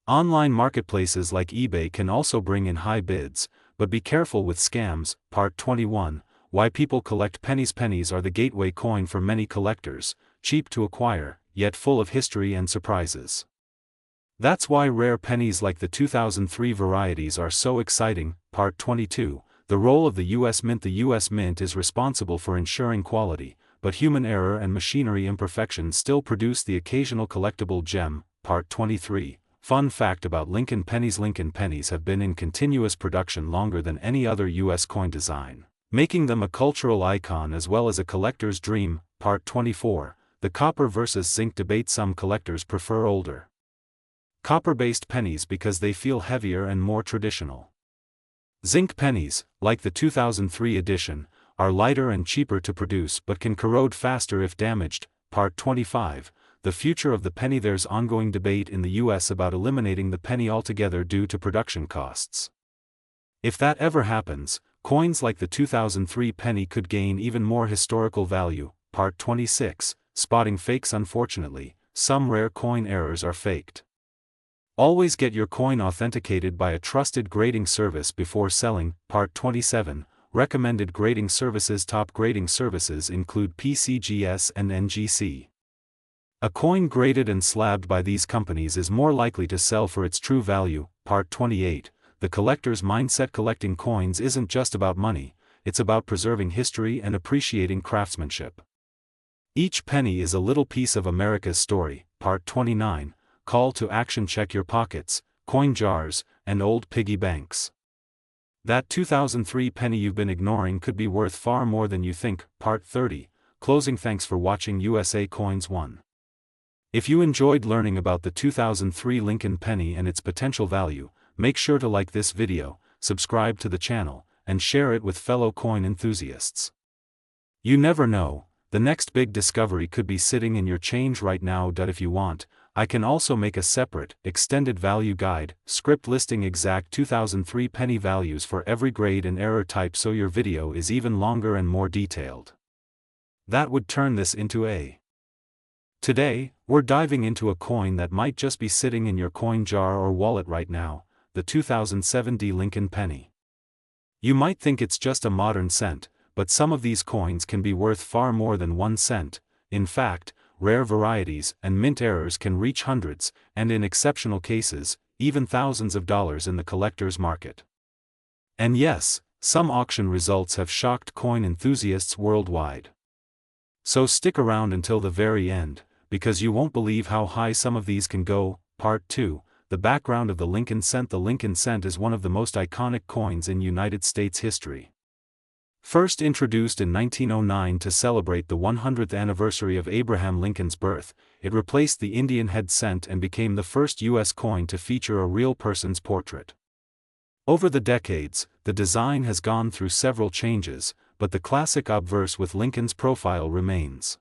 Online marketplaces like eBay can also bring in high bids, but be careful with scams. Part 21. Why people collect pennies. Pennies are the gateway coin for many collectors, cheap to acquire, yet full of history and surprises. That's why rare pennies like the 2003 varieties are so exciting. Part 22. The role of the U.S. Mint. The U.S. Mint is responsible for ensuring quality, but human error and machinery imperfections still produce the occasional collectible gem. Part 23. Fun fact about Lincoln pennies. Lincoln pennies have been in continuous production longer than any other U.S. coin design, making them a cultural icon as well as a collector's dream. Part 24. The copper versus zinc debate. Some collectors prefer older, copper-based pennies because they feel heavier and more traditional. Zinc pennies, like the 2003 edition, are lighter and cheaper to produce but can corrode faster if damaged. Part 25. The future of the penny. There's ongoing debate in the US about eliminating the penny altogether due to production costs. If that ever happens, coins like the 2003 penny could gain even more historical value. Part 26. Spotting fakes. Unfortunately, some rare coin errors are faked. Always get your coin authenticated by a trusted grading service before selling. Part 27. Recommended grading services. Top grading services include PCGS and NGC. A coin graded and slabbed by these companies is more likely to sell for its true value. Part 28. The collector's mindset. Collecting coins isn't just about money, it's about preserving history and appreciating craftsmanship. Each penny is a little piece of America's story. Part 29. Call to action. Check your pockets, coin jars, and old piggy banks. That 2003 penny you've been ignoring could be worth far more than you think. Part 30. Closing. Thanks for watching USA Coins 1. If you enjoyed learning about the 2003 Lincoln penny and its potential value, make sure to like this video, subscribe to the channel, and share it with fellow coin enthusiasts. You never know, the next big discovery could be sitting in your change right now. If you want, I can also make a separate, extended value guide, script listing exact 2003 penny values for every grade and error type so your video is even longer and more detailed. That would turn this into a... Today, we're diving into a coin that might just be sitting in your coin jar or wallet right now, the 2007 Lincoln penny. You might think it's just a modern cent, but some of these coins can be worth far more than 1 cent. In fact, rare varieties and mint errors can reach hundreds, and in exceptional cases, even thousands of dollars in the collector's market. And yes, some auction results have shocked coin enthusiasts worldwide. So stick around until the very end, because you won't believe how high some of these can go. Part 2. The background of the Lincoln cent. The Lincoln cent is one of the most iconic coins in United States history. First introduced in 1909 to celebrate the 100th anniversary of Abraham Lincoln's birth, it replaced the Indian head cent and became the first U.S. coin to feature a real person's portrait. Over the decades, the design has gone through several changes, but the classic obverse with Lincoln's profile remains.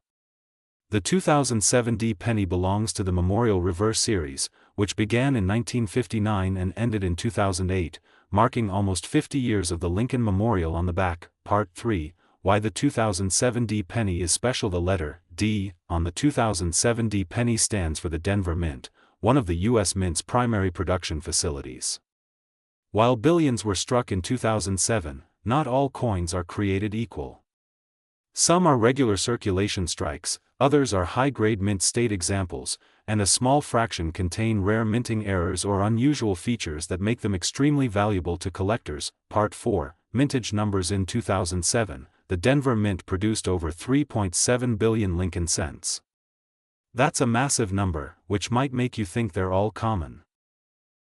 The 2007 penny belongs to the Memorial Reverse series, which began in 1959 and ended in 2008, marking almost 50 years of the Lincoln Memorial on the back. Part 3, Why the 2007 D penny is special. The letter D on the 2007 D penny stands for the Denver Mint, one of the U.S. Mint's primary production facilities. While billions were struck in 2007, not all coins are created equal. Some are regular circulation strikes, others are high-grade mint state examples, and a small fraction contain rare minting errors or unusual features that make them extremely valuable to collectors. Part 4, Mintage numbers. In 2007, the Denver Mint produced over 3.7 billion Lincoln cents. That's a massive number, which might make you think they're all common.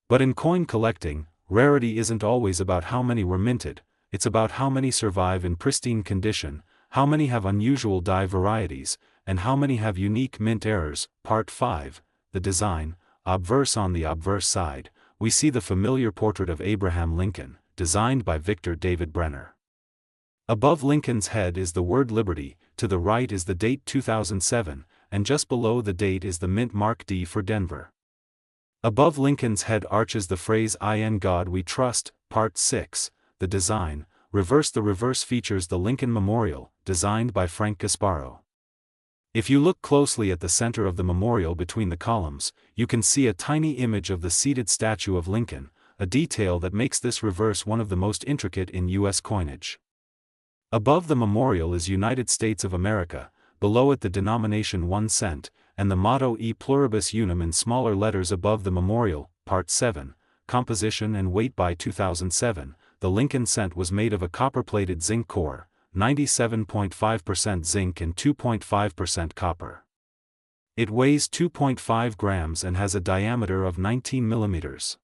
But in coin collecting, rarity isn't always about how many were minted, it's about how many survive in pristine condition, how many have unusual die varieties, and how many have unique mint errors. Part 5, The Design, Obverse. On the obverse side, we see the familiar portrait of Abraham Lincoln, designed by Victor David Brenner. Above Lincoln's head is the word Liberty, to the right is the date 2007, and just below the date is the mint mark D for Denver. Above Lincoln's head arches the phrase "In God We Trust." Part 6, The Design, Reverse. The reverse features the Lincoln Memorial, designed by Frank Gasparo. If you look closely at the center of the memorial between the columns, you can see a tiny image of the seated statue of Lincoln, a detail that makes this reverse one of the most intricate in U.S. coinage. Above the memorial is United States of America, below it the denomination 1 cent, and the motto E Pluribus Unum in smaller letters above the memorial. Part 7, Composition and Weight. By 2007, the Lincoln cent was made of a copper-plated zinc core, 97.5% zinc and 2.5% copper. It weighs 2.5 grams and has a diameter of 19 millimeters.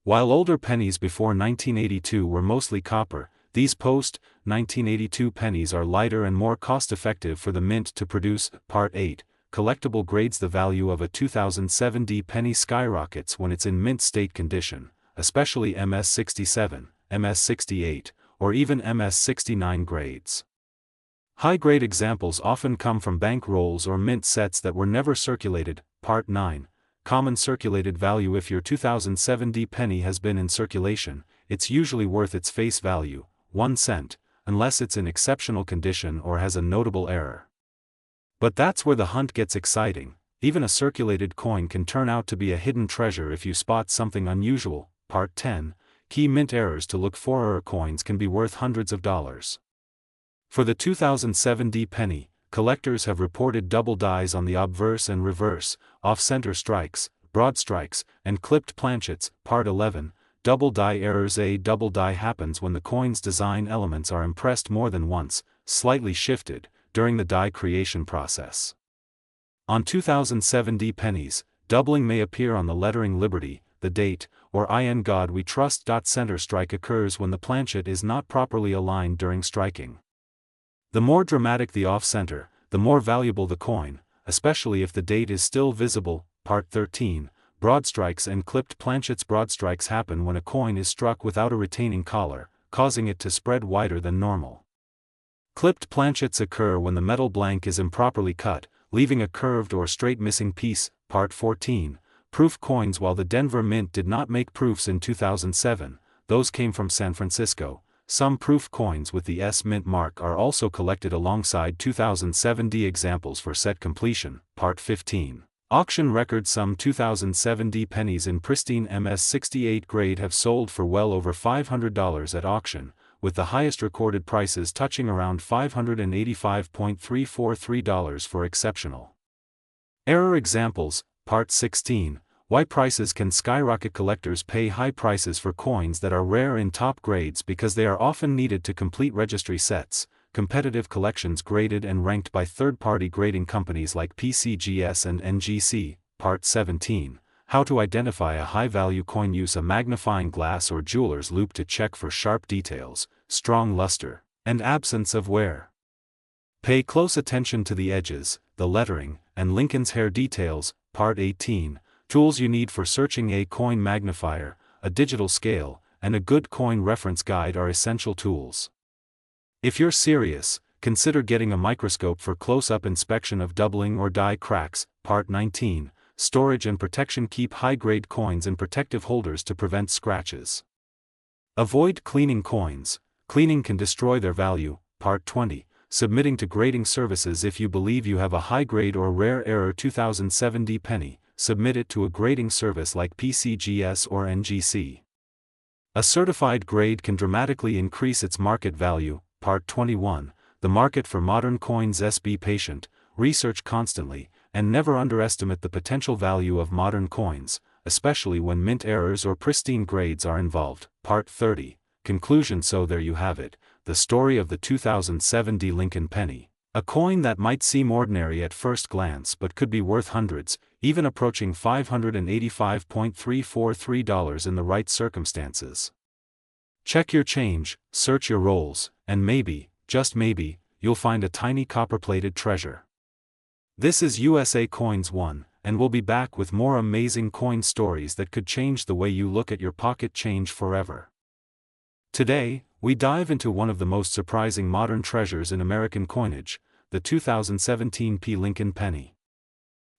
While older pennies before 1982 were mostly copper, these post-1982 pennies are lighter and more cost-effective for the mint to produce. Part 8, Collectible grades. The value of a 2007 D penny skyrockets when it's in mint state condition, especially MS67, MS68, or even MS69 grades. High-grade examples often come from bank rolls or mint sets that were never circulated. Part 9, Common circulated value. If your 2007 D penny has been in circulation, it's usually worth its face value, 1 cent, unless it's in exceptional condition or has a notable error. But that's where the hunt gets exciting. Even a circulated coin can turn out to be a hidden treasure if you spot something unusual. Part 10, Key mint errors to look for. Error coins can be worth hundreds of dollars. For the 2007 D penny, collectors have reported double dies on the obverse and reverse, off-center strikes, broad strikes, and clipped planchets. Part 11, Double die errors. A double die happens when the coin's design elements are impressed more than once, slightly shifted, during the die creation process. On 2007 D pennies, doubling may appear on the lettering Liberty, the date, or In God We Trust. Center strike occurs when the planchet is not properly aligned during striking. The more dramatic the off-center, the more valuable the coin, especially if the date is still visible. Part 13, Broad strikes and clipped planchets. Broad strikes happen when a coin is struck without a retaining collar, causing it to spread wider than normal. Clipped planchets occur when the metal blank is improperly cut, leaving a curved or straight missing piece. Part 14, Proof coins. While the Denver Mint did not make proofs in 2007, those came from San Francisco. Some proof coins with the S mint mark are also collected alongside 2007 D examples for set completion. Part 15, Auction records. Some 2007 D pennies in pristine MS68 grade have sold for well over $500 at auction, with the highest recorded prices touching around $585.343 for exceptional error examples. Part 16, Why prices can skyrocket. Collectors pay high prices for coins that are rare in top grades because they are often needed to complete registry sets. Competitive collections graded and ranked by third-party grading companies like PCGS and NGC. Part 17, How to identify a high-value coin. Use a magnifying glass or jeweler's loupe to check for sharp details, strong luster, and absence of wear. Pay close attention to the edges, the lettering, and Lincoln's hair details. Part 18, Tools you need for searching. A coin magnifier, a digital scale, and a good coin reference guide are essential tools. If you're serious, consider getting a microscope for close-up inspection of doubling or die cracks. Part 19, Storage and protection. Keep high-grade coins in protective holders to prevent scratches. Avoid cleaning coins. Cleaning can destroy their value. Part 20. Submitting to grading services. If you believe you have a high-grade or rare error 2007 D penny, submit it to a grading service like PCGS or NGC. A certified grade can dramatically increase its market value. Part 21. The market for modern coins. Be patient, research constantly, and never underestimate the potential value of modern coins, especially when mint errors or pristine grades are involved. Part 30. Conclusion. So there you have it, the story of the 2007 D Lincoln penny. A coin that might seem ordinary at first glance but could be worth hundreds, even approaching $585.343 in the right circumstances. Check your change, search your rolls, and maybe, just maybe, you'll find a tiny copper-plated treasure. This is USA Coins 1, and we'll be back with more amazing coin stories that could change the way you look at your pocket change forever. Today, we dive into one of the most surprising modern treasures in American coinage, the 2017 P. Lincoln penny.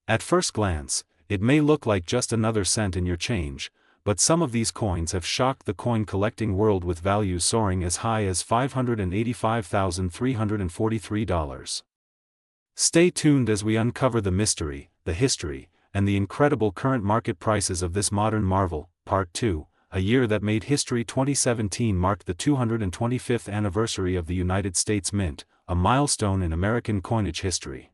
At first glance, it may look like just another cent in your change, but some of these coins have shocked the coin collecting world, with values soaring as high as $585,343. Stay tuned as we uncover the mystery, the history, and the incredible current market prices of this modern marvel. Part 2. A year that made history. 2017 marked the 225th anniversary of the United States Mint, a milestone in American coinage history.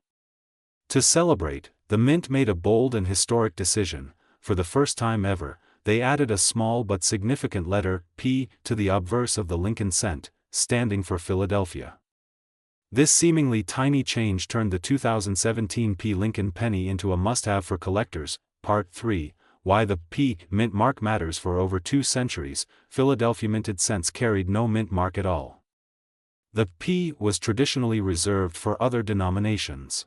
To celebrate, the Mint made a bold and historic decision. For the first time ever, they added a small but significant letter, P, to the obverse of the Lincoln cent, standing for Philadelphia. This seemingly tiny change turned the 2017 P. Lincoln penny into a must-have for collectors. Part 3. Why the P mint mark matters. For over 2 centuries, Philadelphia minted cents carried no mint mark at all. The P was traditionally reserved for other denominations.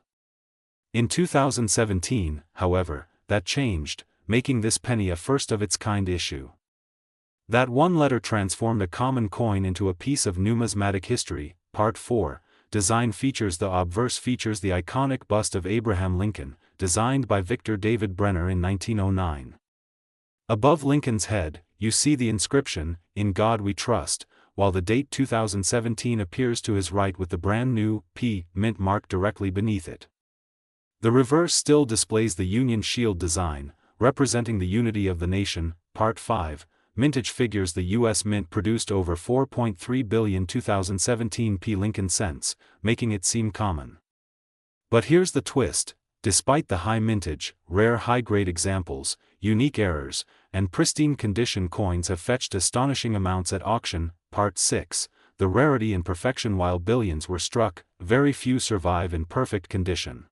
In 2017, however, that changed, making this penny a first-of-its-kind issue. That one letter transformed a common coin into a piece of numismatic history. Part 4. Design features. The obverse features the iconic bust of Abraham Lincoln, designed by Victor David Brenner in 1909. Above Lincoln's head, you see the inscription, "In God We Trust," while the date 2017 appears to his right with the brand new P mint mark directly beneath it. The reverse still displays the Union Shield design, representing the unity of the nation. Part 5. Mintage figures. The U.S. Mint produced over 4.3 billion 2017 P. Lincoln cents, making it seem common. But here's the twist: despite the high mintage, rare high-grade examples, unique errors, and pristine condition, coins have fetched astonishing amounts at auction. Part 6. The rarity and perfection. While billions were struck, very few survive in perfect condition.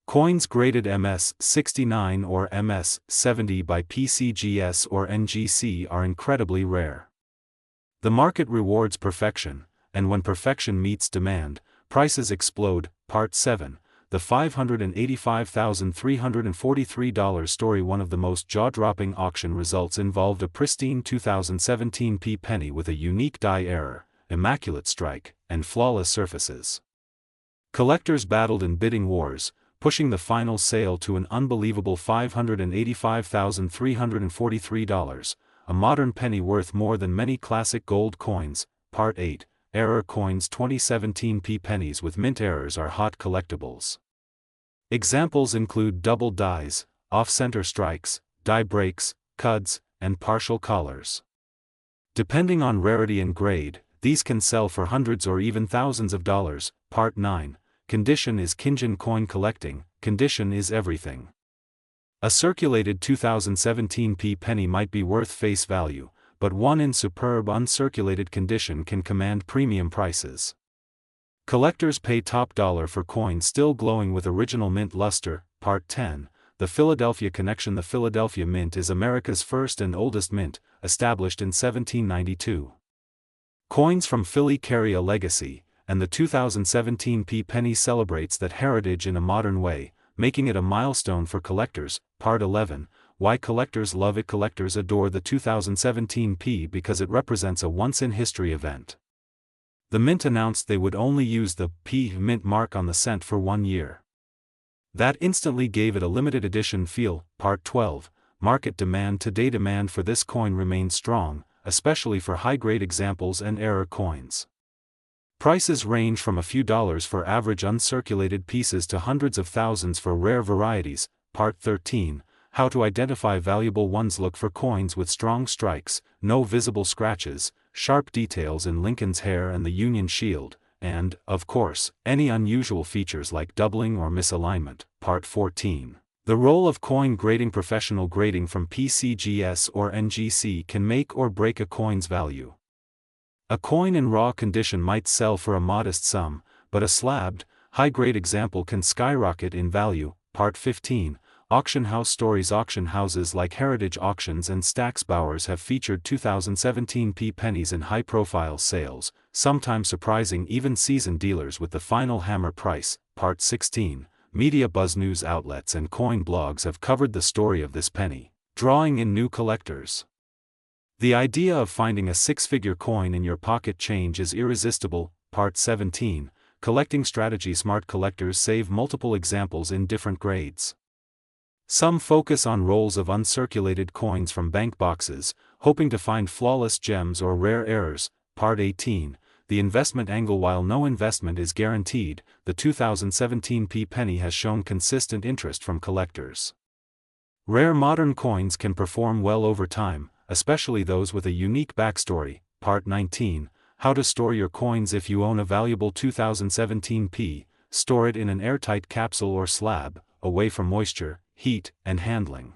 Coins graded MS-69 or MS-70 by PCGS or NGC are incredibly rare. The market rewards perfection, and when perfection meets demand, prices explode. Part 7. The $585,343 story. One of the most jaw-dropping auction results involved a pristine 2017 P penny with a unique die error, immaculate strike, and flawless surfaces. Collectors battled in bidding wars, pushing the final sale to an unbelievable $585,343, a modern penny worth more than many classic gold coins. Part 8. Error coins. 2017 P pennies with mint errors are hot collectibles. Examples include double dies, off-center strikes, die breaks, cuds, and partial collars. Depending on rarity and grade, these can sell for hundreds or even thousands of dollars. Part 9. Condition is king in coin collecting. Condition is everything. A circulated 2017 P penny might be worth face value, but one in superb uncirculated condition can command premium prices. Collectors pay top dollar for coins still glowing with original mint luster. Part 10. The Philadelphia connection. The Philadelphia Mint is America's first and oldest mint, established in 1792. Coins from Philly carry a legacy, and the 2017 P penny celebrates that heritage in a modern way, making it a milestone for collectors. Part 11. Why collectors love it. Collectors adore the 2017 P because it represents a once-in-history event. The Mint announced they would only use the P mint mark on the cent for 1 year. That instantly gave it a limited edition feel. Part 12. Market demand. Today demand for this coin remains strong, especially for high-grade examples and error coins. Prices range from a few dollars for average uncirculated pieces to hundreds of thousands for rare varieties. Part 13, How to Identify Valuable Ones. Look for coins with strong strikes, no visible scratches, sharp details in Lincoln's hair and the Union Shield, and, of course, any unusual features like doubling or misalignment. Part 14. The role of coin grading. Professional grading from PCGS or NGC can make or break a coin's value. A coin in raw condition might sell for a modest sum, but a slabbed, high-grade example can skyrocket in value. Part 15. Auction house stories. Auction houses like Heritage Auctions and Stack's Bowers have featured 2017 pennies in high-profile sales, sometimes surprising even seasoned dealers with the final hammer price. Part 16. Media buzz. News outlets and coin blogs have covered the story of this penny, drawing in new collectors. The idea of finding a six-figure coin in your pocket change is irresistible. Part 17. Collecting strategy. Smart collectors save multiple examples in different grades. Some focus on rolls of uncirculated coins from bank boxes, hoping to find flawless gems or rare errors. Part 18. The investment angle. While no investment is guaranteed, the 2017 penny has shown consistent interest from collectors. Rare modern coins can perform well over time, especially those with a unique backstory. Part 19. How to store your coins. If you own a valuable 2017 store it in an airtight capsule or slab, away from moisture, heat, and handling.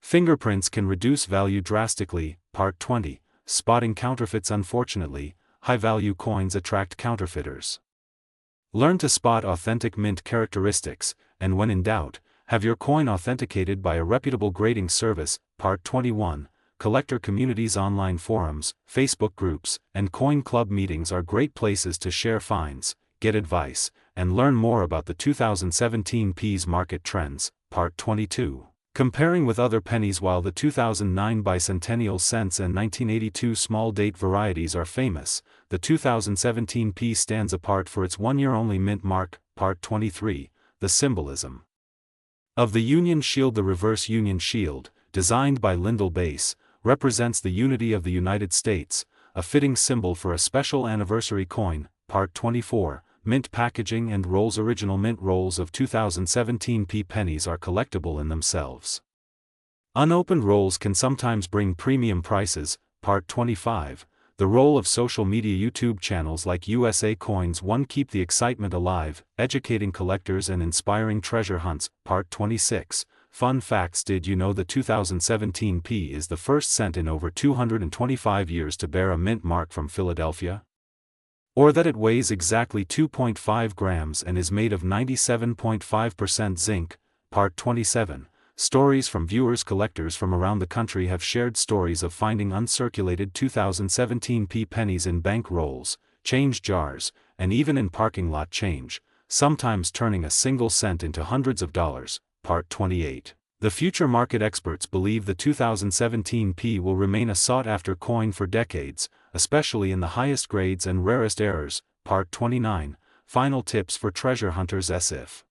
Fingerprints can reduce value drastically. Part 20. Spotting counterfeits. Unfortunately, high-value coins attract counterfeiters. Learn to spot authentic mint characteristics, and when in doubt, have your coin authenticated by a reputable grading service. Part 21. Collector communities. Online forums, Facebook groups, and coin club meetings are great places to share finds, get advice, and learn more about the 2017 market trends. Part 22. Comparing with other pennies. While the 2009 bicentennial cents and 1982 small date varieties are famous, the 2017 stands apart for its one-year-only mint mark. Part 23. The symbolism of the Union Shield. The reverse Union Shield, designed by Lyndall Bass, represents the unity of the United States, a fitting symbol for a special anniversary coin. Part 24. Mint packaging and rolls. Original mint rolls of 2017 pennies are collectible in themselves. Unopened rolls can sometimes bring premium prices. Part 25. The role of social media. YouTube channels like USA Coins 1 keep the excitement alive, educating collectors and inspiring treasure hunts. Part 26. Fun facts. Did you know the 2017 is the first cent in over 225 years to bear a mint mark from Philadelphia? Or that it weighs exactly 2.5 grams and is made of 97.5% zinc. Part 27. Stories from viewers. Collectors from around the country have shared stories of finding uncirculated 2017 pennies in bank rolls, change jars, and even in parking lot change, sometimes turning a single cent into hundreds of dollars. Part 28. The future market. Experts believe the 2017 will remain a sought-after coin for decades, especially in the highest grades and rarest errors. Part 29. Final tips for treasure hunters. If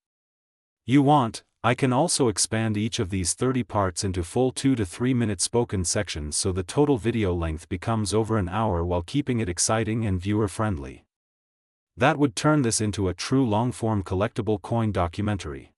you want, I can also expand each of these 30 parts into full 2 to 3 minute spoken sections so the total video length becomes over an hour while keeping it exciting and viewer-friendly. That would turn this into a true long-form collectible coin documentary.